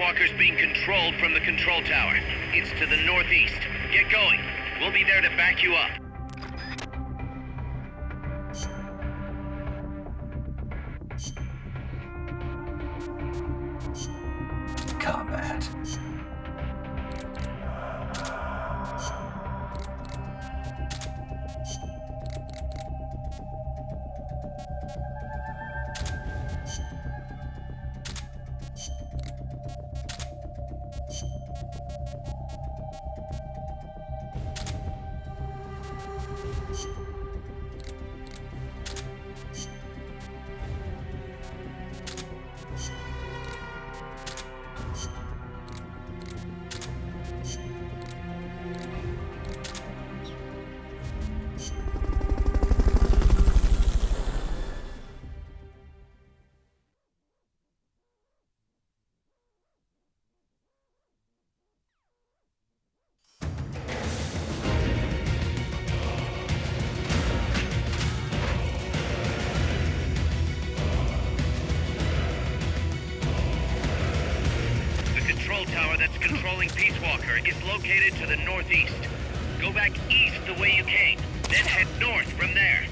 Walker's being controlled from the control tower. It's to the northeast. Get going. We'll be there to back you up. Combat. Tower that's controlling Peace Walker is located to the northeast. Go back east the way you came, then head north from there.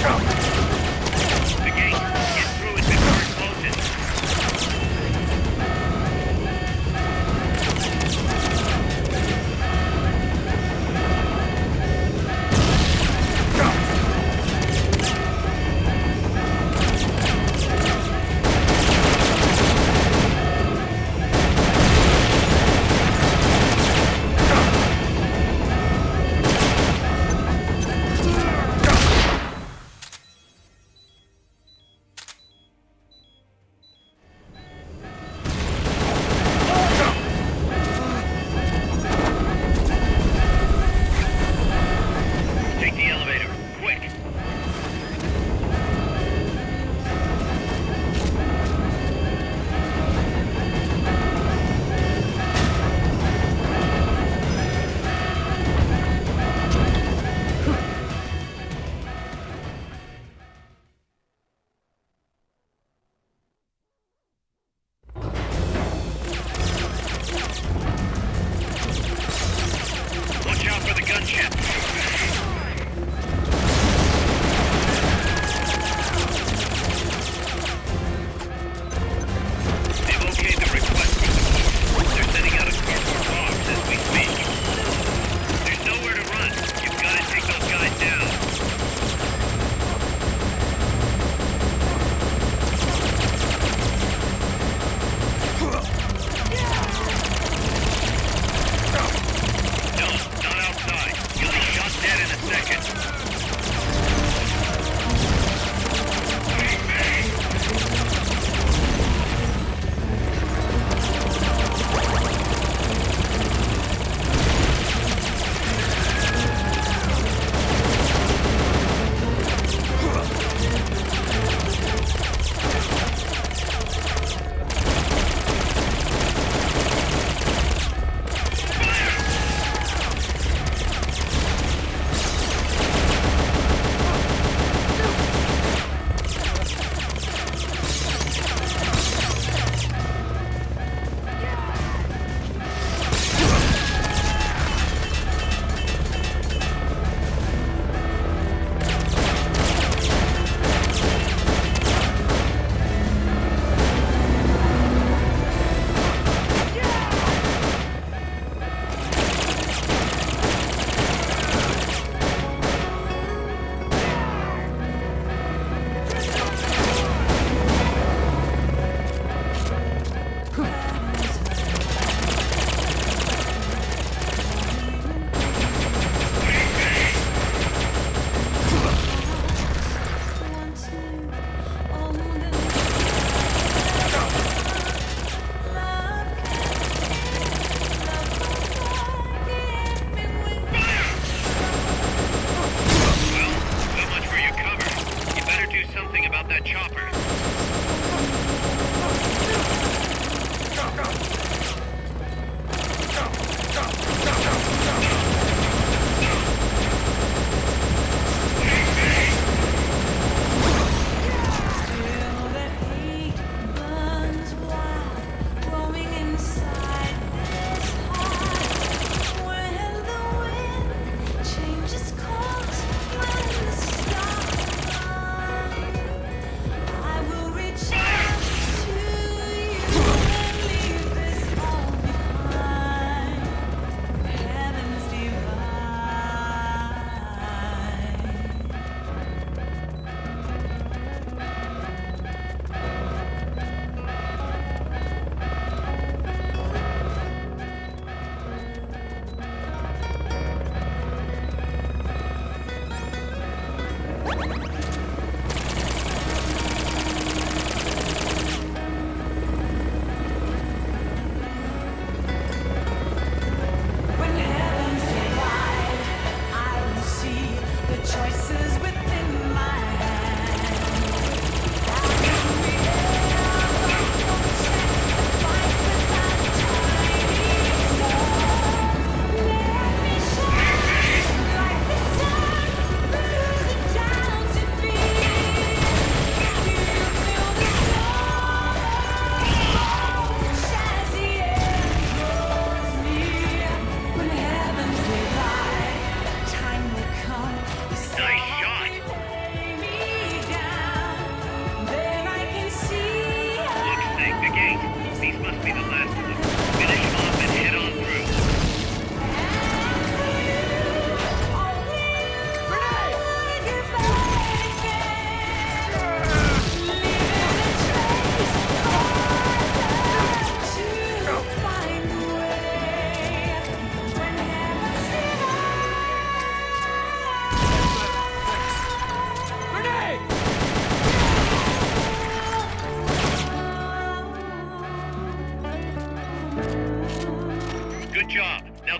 The gate. Get through it before it closes. Take the elevator. Quick. Watch out for the gunship. They've okayed the request for support. They're sending out a cardboard box as we speak. There's nowhere to run. You've got to take those guys down. No, not outside. You'll be shot dead in a second. So much for your cover. You better do something about that chopper. Changes course when the stars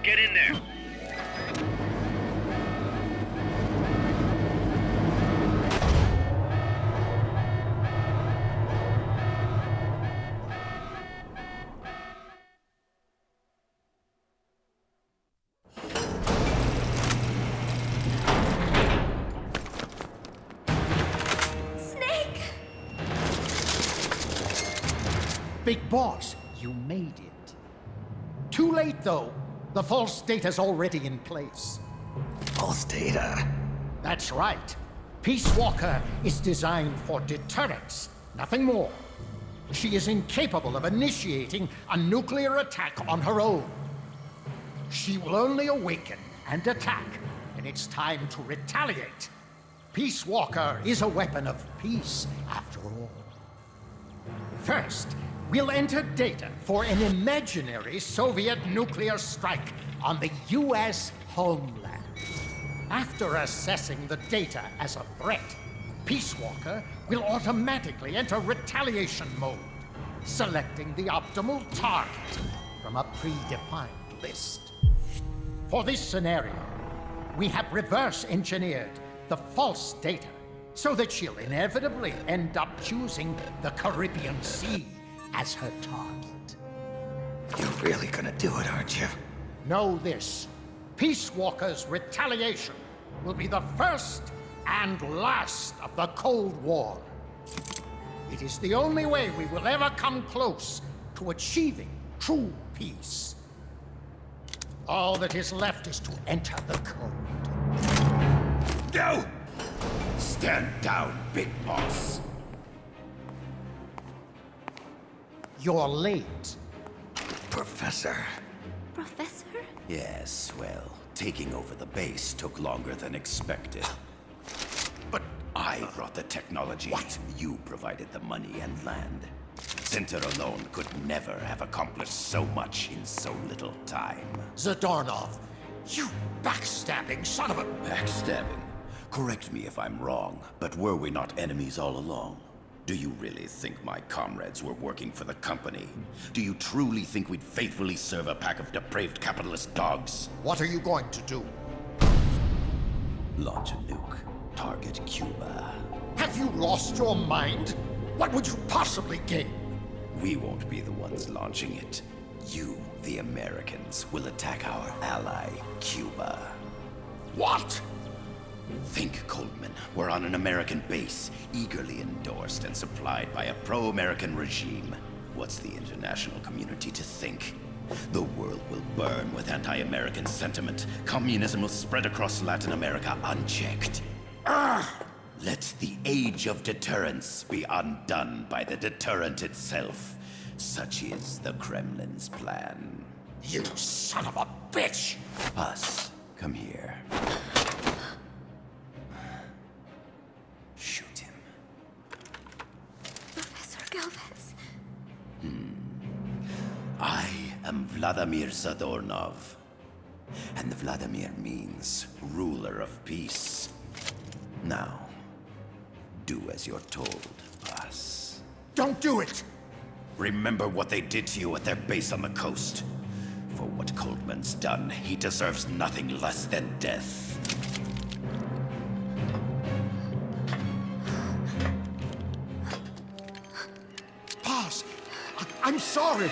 get in there. Snake! Big Boss, you made it. Too late, though. The false data's already in place. False data. That's right. Peace Walker is designed for deterrence, nothing more. She is incapable of initiating a nuclear attack on her own. She will only awaken and attack when it's time to retaliate. Peace Walker is a weapon of peace, after all. First, we'll enter data for an imaginary Soviet nuclear strike on the US homeland. After assessing the data as a threat, Peace Walker will automatically enter retaliation mode, selecting the optimal target from a predefined list. For this scenario, we have reverse engineered the false data so that she'll inevitably end up choosing the Caribbean Sea as her target. You're really gonna do it, aren't you? Know this. Peace Walker's retaliation will be the first and last of the Cold War. It is the only way we will ever come close to achieving true peace. All that is left is to enter the code. No! Stand down, Big Boss. You're late. Professor. Professor? Yes, well, taking over the base took longer than expected. But I brought the technology. What? You provided the money and land. Center alone could never have accomplished so much in so little time. Zadornov, you backstabbing son of a... Backstabbing? Correct me if I'm wrong, but were we not enemies all along? Do you really think my comrades were working for the company? Do you truly think we'd faithfully serve a pack of depraved capitalist dogs? What are you going to do? Launch a nuke. Target Cuba. Have you lost your mind? What would you possibly gain? We won't be the ones launching it. You, the Americans, will attack our ally, Cuba. What? Think, Coldman. We're on an American base, eagerly endorsed and supplied by a pro-American regime. What's the international community to think? The world will burn with anti-American sentiment. Communism will spread across Latin America unchecked. Let the age of deterrence be undone by the deterrent itself. Such is the Kremlin's plan. You son of a bitch! Us, come here. Shoot him. Professor Galvez. I am Vladimir Zadornov. And Vladimir means ruler of peace. Now, do as you're told, boss. Don't do it! Remember what they did to you at their base on the coast. For what Coldman's done, he deserves nothing less than death. Boss, I'm sorry.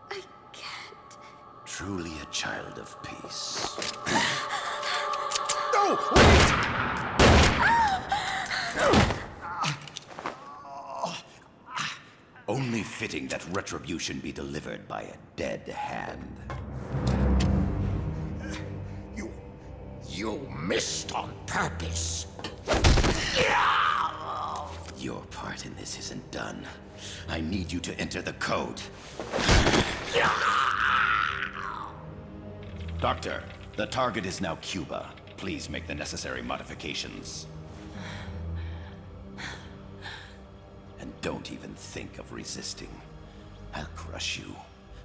I can't. Truly a child of peace. No! Wait! Only fitting that retribution be delivered by a dead hand. You missed on purpose. Your part in this isn't done. I need you to enter the code. Doctor, the target is now Cuba. Please make the necessary modifications. And don't even think of resisting. I'll crush you,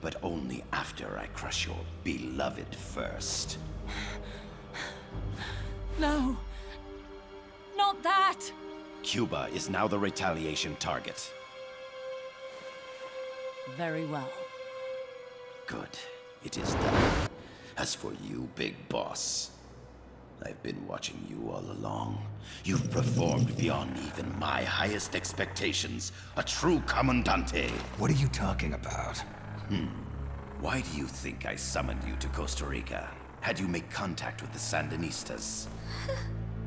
but only after I crush your beloved first. No. Not that. Cuba is now the retaliation target. Very well. Good. It is done. As for you, Big Boss, I've been watching you all along. You've performed beyond even my highest expectations. A true Commandante. What are you talking about? Why do you think I summoned you to Costa Rica? Had you make contact with the Sandinistas?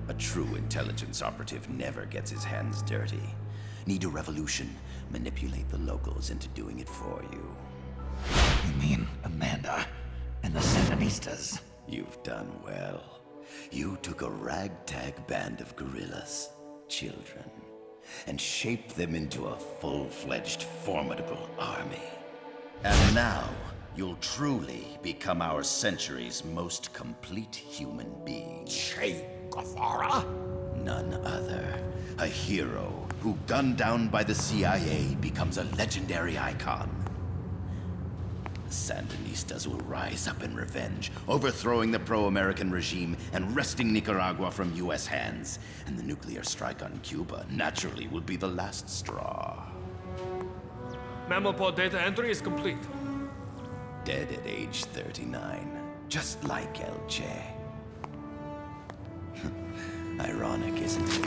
A true intelligence operative never gets his hands dirty. Need a revolution? Manipulate the locals into doing it for you. You mean Amanda and the Sandinistas? You've done well. You took a ragtag band of guerrillas, children, and shaped them into a full-fledged, formidable army. And now, you'll truly become our century's most complete human being. Che Guevara? None other. A hero who, gunned down by the CIA, becomes a legendary icon. The Sandinistas will rise up in revenge, overthrowing the pro-American regime and wresting Nicaragua from US hands. And the nuclear strike on Cuba naturally will be the last straw. Mammal data entry is complete. Dead at age 39, just like El Che. Ironic, isn't it?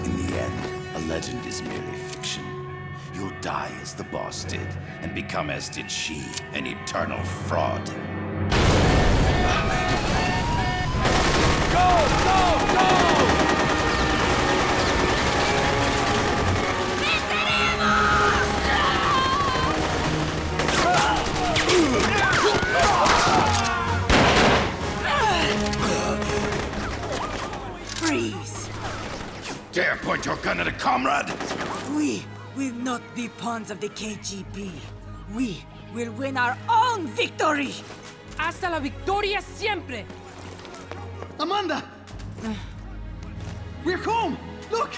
In the end, a legend is merely fiction. You'll die as the boss did, and become as did she, an eternal fraud. Freeze! Dare point your gun at a comrade? We will not be pawns of the KGB. We will win our own victory! Hasta la victoria siempre! Amanda! We're home! Look!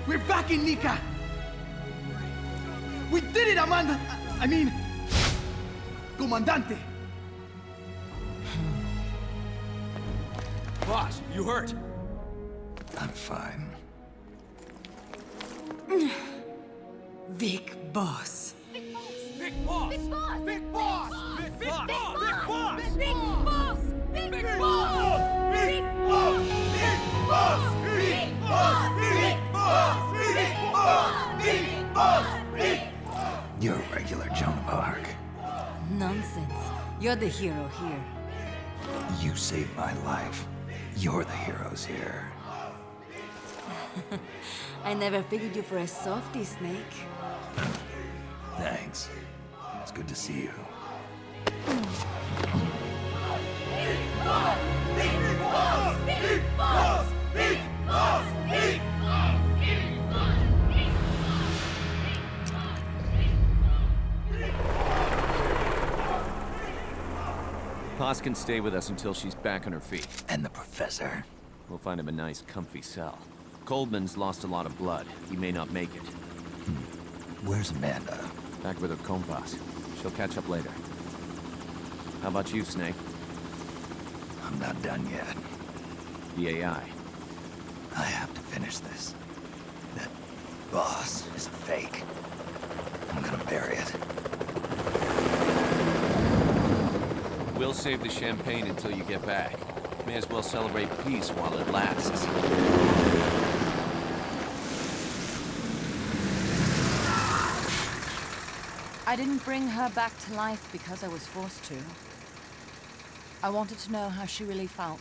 We're back in Nika! We did it, Amanda! I mean... Comandante! Boss, you hurt? I'm fine. Big Boss. Big boss! Big boss! Big boss! Big boss! Big boss! Big boss! Big boss! Big boss! Big boss! Big boss! Big boss! Big boss! You're a regular Joan of Arc. Nonsense. You're the hero here. You saved my life. You're the heroes here. I never figured you for a softie, Snake. Thanks. It's good to see you. Paz can stay with us until she's back on her feet. And the professor? We'll find him a nice, comfy cell. Coldman's lost a lot of blood. He may not make it. Where's Amanda? Back with her compas. She'll catch up later. How about you, Snake? I'm not done yet. The AI. I have to finish this. That boss is a fake. I'm gonna bury it. We'll save the champagne until you get back. May as well celebrate peace while it lasts. I didn't bring her back to life because I was forced to. I wanted to know how she really felt.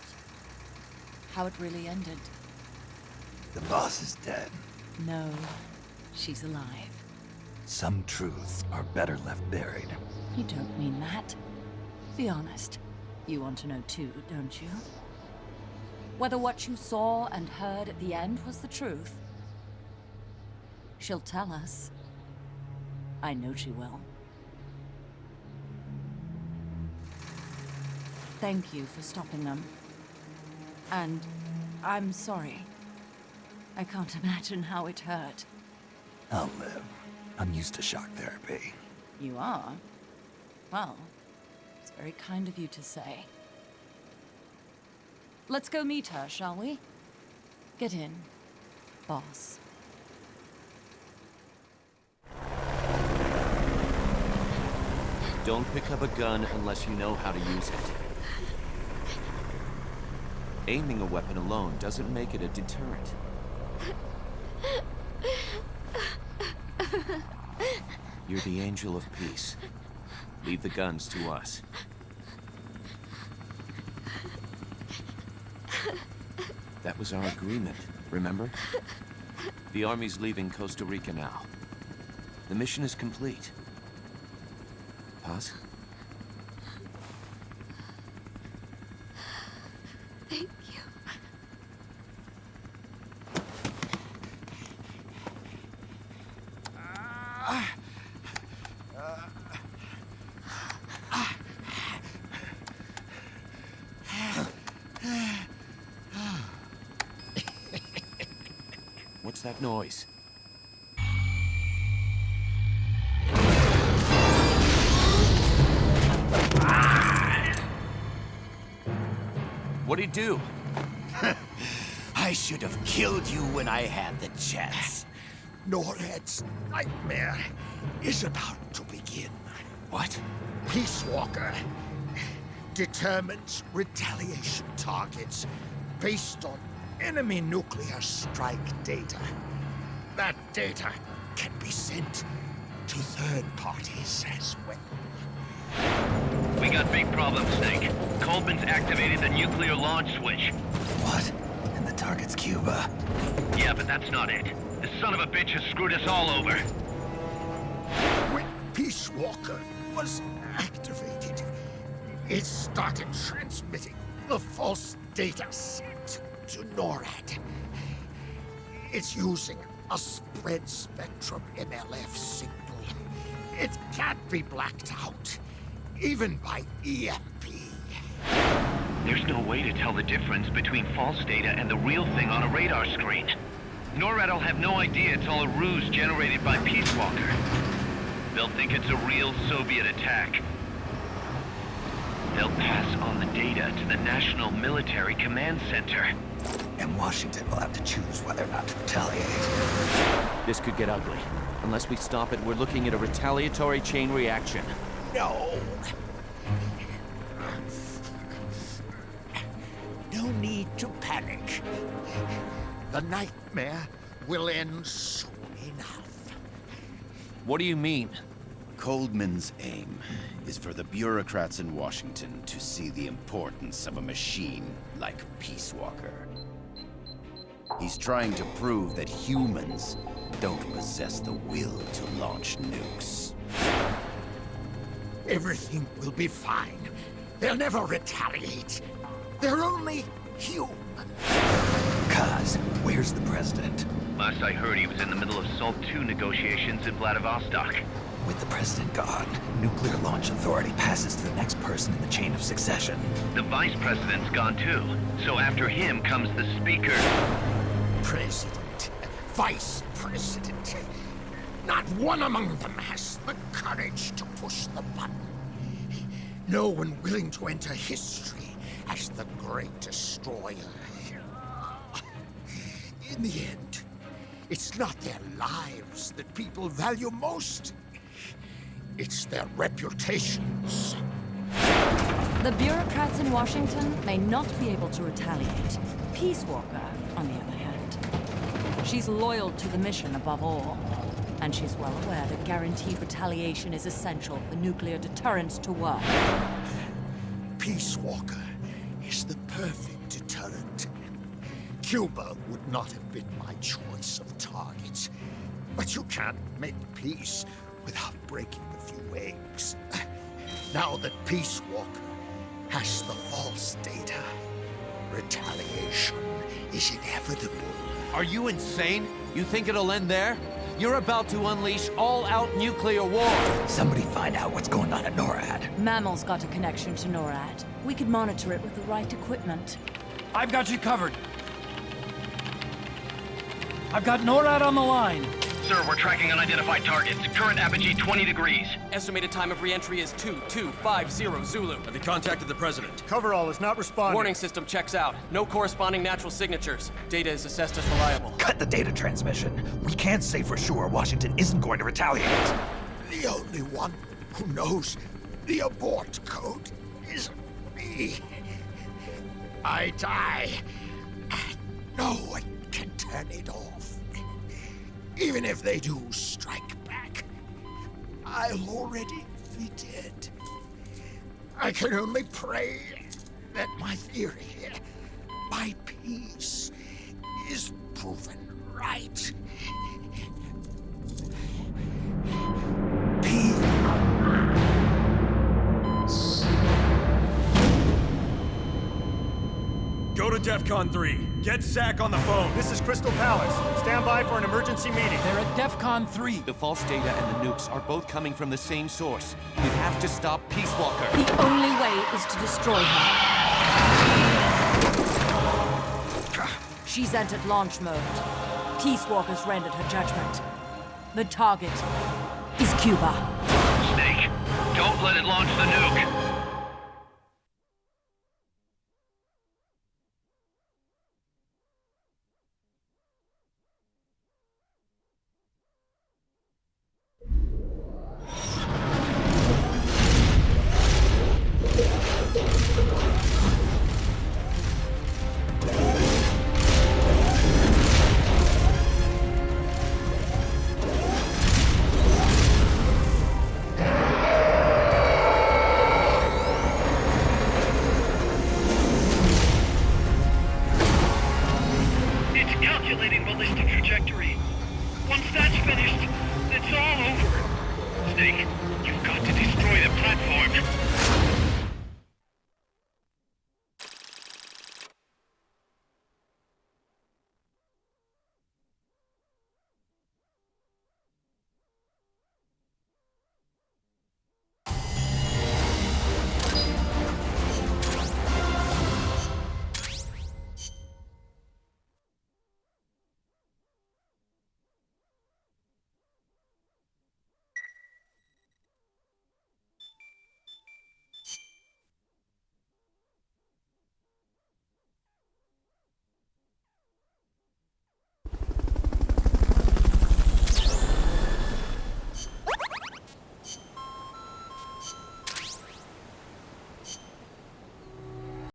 How it really ended. The boss is dead. No, she's alive. Some truths are better left buried. You don't mean that. Be honest. You want to know too, don't you? Whether what you saw and heard at the end was the truth. She'll tell us. I know she will. Thank you for stopping them. And I'm sorry. I can't imagine how it hurt. I'll live. I'm used to shock therapy. You are? Well, it's very kind of you to say. Let's go meet her, shall we? Get in, boss. Don't pick up a gun unless you know how to use it. Aiming a weapon alone doesn't make it a deterrent. You're the angel of peace. Leave the guns to us. That was our agreement, remember? The army's leaving Costa Rica now. The mission is complete. Paz? Thank you. What's that noise? What'd he do? I should have killed you when I had the chance. NORAD's nightmare is about to begin. What? Peace Walker determines retaliation targets based on enemy nuclear strike data. That data can be sent to third parties as well. We got big problems, Snake. Coldman's activated the nuclear launch switch. What? And the target's Cuba. Yeah, but that's not it. The son of a bitch has screwed us all over. When Peace Walker was activated, it started transmitting the false data set to NORAD. It's using a spread spectrum MLF signal. It can't be blacked out, even by EMP. There's no way to tell the difference between false data and the real thing on a radar screen. NORAD will have no idea it's all a ruse generated by Peace Walker. They'll think it's a real Soviet attack. They'll pass on the data to the National Military Command Center. And Washington will have to choose whether or not to retaliate. This could get ugly. Unless we stop it, we're looking at a retaliatory chain reaction. No. No need to panic. The nightmare will end soon enough. What do you mean? Coldman's aim is for the bureaucrats in Washington to see the importance of a machine like Peace Walker. He's trying to prove that humans don't possess the will to launch nukes. Everything will be fine. They'll never retaliate. They're only human. Kaz, where's the president? Last I heard, he was in the middle of SALT II negotiations in Vladivostok. With the president gone, Nuclear Launch Authority passes to the next person in the chain of succession. The vice president's gone too. So after him comes the speaker. President, vice president. Not one among them has the courage to push the button. No one willing to enter history as the Great Destroyer. In the end, it's not their lives that people value most. It's their reputations. The bureaucrats in Washington may not be able to retaliate. Peace Walker, on the other hand. She's loyal to the mission above all. And she's well aware that guaranteed retaliation is essential for nuclear deterrence to work. Peace Walker is the perfect deterrent. Cuba would not have been my choice of targets. But you can't make peace without breaking a few eggs. Now that Peace Walker has the false data, retaliation is inevitable. Are you insane? You think it'll end there? You're about to unleash all-out nuclear war! Somebody find out what's going on at NORAD. Mammal's got a connection to NORAD. We could monitor it with the right equipment. I've got you covered. I've got NORAD on the line. Sir, we're tracking unidentified targets. Current apogee 20 degrees. Estimated time of re-entry is 2250 Zulu. Have you contacted the president? Coverall is not responding. Warning system checks out. No corresponding natural signatures. Data is assessed as reliable. Cut the data transmission. We can't say for sure Washington isn't going to retaliate. The only one who knows The abort code is me. I die. No one can turn it off. Even if they do strike back, I'll already be dead. I can only pray that my theory, my peace, is proven right. Go to DEFCON 3. Get Zack on the phone. This is Crystal Palace. Stand by for an emergency meeting. They're at DEFCON 3. The false data and the nukes are both coming from the same source. We have to stop Peace Walker. The only way is to destroy her. She's entered launch mode. Peace Walker's rendered her judgment. The target is Cuba. Snake, don't let it launch the nuke. Calculating ballistic trajectory. Once that's finished, it's all over. Snake, you've got to destroy the platform.